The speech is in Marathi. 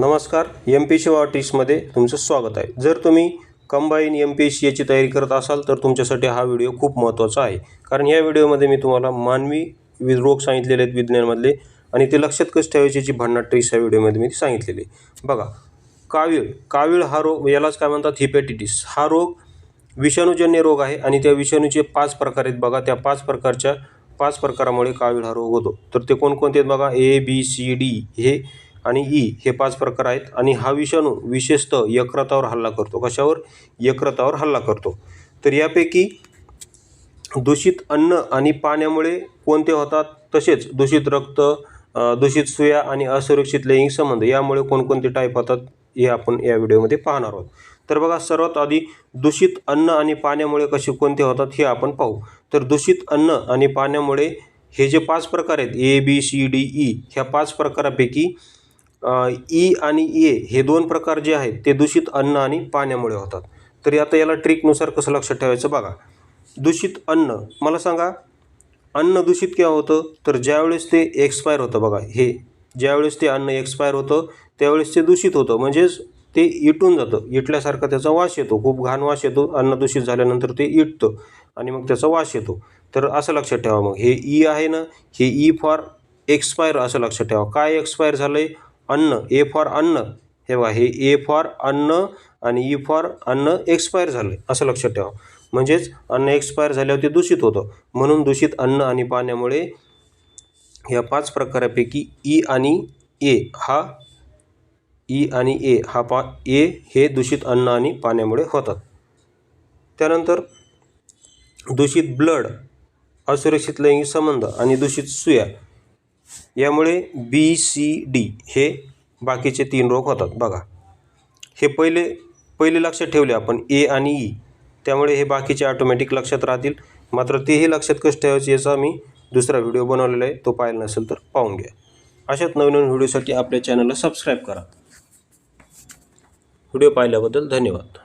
नमस्कार, MPSC टिप्समध्ये तुमचं स्वागत आहे। जर तुम्ही कंबाईन MPSC याची तयारी करत असाल तर तुमच्यासाठी हा व्हिडिओ खूप महत्त्वाचा आहे। कारण या व्हिडिओमध्ये मी तुम्हाला मानवी रोग सांगितलेले आहेत विज्ञानमधले आणि ते लक्षात कसे ठेवायचे याची भन्नाट ट्रिक्स या व्हिडिओमध्ये मी सांगितलेली। बघा, कावीळ हा रोग, यालाच काय म्हणतात, हेपॅटायटिस हा रोग विषाणूजन्य रोग आहे आणि त्या विषाणूचे 5 प्रकार आहेत। बघा, त्या 5 प्रकारामुळे कावीळ हा रोग होतो। तर ते कोणकोणते आहेत बघा, ABCD हे आणि E हे 5 प्रकार आहेत आणि हा विषाणू विशेषतः यकृतावर हल्ला करतो। कशावर? यकृतावर हल्ला करतो। तर यापैकी दूषित अन्न आणि पाण्यामुळे कोणते होतात, तसेच दूषित रक्त, दूषित सुया आणि असुरक्षित लैंगिक संबंध यामुळे कोणकोणते टाईप होतात हे आपण या व्हिडिओमध्ये पाहणार आहोत। तर बघा, सर्वात आधी दूषित अन्न आणि पाण्यामुळे कोणते होतात हे आपण पाहू। तर दूषित अन्न आणि पाण्यामुळे हे जे 5 प्रकार आहेत ABCDE, ह्या 5 प्रकारापैकी E आणि A हे 2 प्रकार जे आहेत ते दूषित अन्न आणि पाण्यामुळे होतात। तर आता याला ट्रिकनुसार कसं लक्षात ठेवायचं बघा। दूषित अन्न, मला सांगा, अन्न दूषित केव्हा होतं? तर ज्यावेळेस ते एक्सपायर होतं। बघा, हे ज्यावेळेस ते अन्न एक्सपायर होतं त्यावेळेस ते दूषित होतं, म्हणजेच ते इटून जातं, इटल्यासारखा त्याचा वास येतो, खूप घाण वास येतो। अन्न दूषित झाल्यानंतर ते इटतं आणि मग त्याचा वास येतो। तर असं लक्षात ठेवा। मग हे E आहे ना, हे E फॉर एक्सपायर असं लक्षात ठेवा। काय एक्सपायर झालंय? अन्न। A फॉर अन्न, हे बघा, हे A फॉर अन्न आणि E फॉर अन्न एक्सपायर झालं असं लक्षात ठेवा। म्हणजेच अन्न एक्सपायर झाल्यावर ते दूषित होतं। म्हणून दूषित अन्न आणि पाण्यामुळे या 5 प्रकारापैकी E आणि A हे दूषित अन्न आणि पाण्यामुळे होतात। त्यानंतर दूषित ब्लड, असुरक्षित लैंगिक संबंध आणि दूषित सुया यामुळे BCD हे बाकीचे 3 रोग होतात। बघा, हे पहिले लक्षात ठेवले आपण A आणि E, त्यामुळे हे बाकीचे ऑटोमॅटिक लक्षात राहतील। मात्र तेही लक्षात कसं ठेवायचे याचा मी दुसरा व्हिडिओ बनवलेला आहे, तो पाहिला नसेल तर पाहून घ्या। अशाच नवीन व्हिडिओसाठी आपल्या चॅनलला सबस्क्राईब करा। व्हिडिओ पाहिल्याबद्दल धन्यवाद।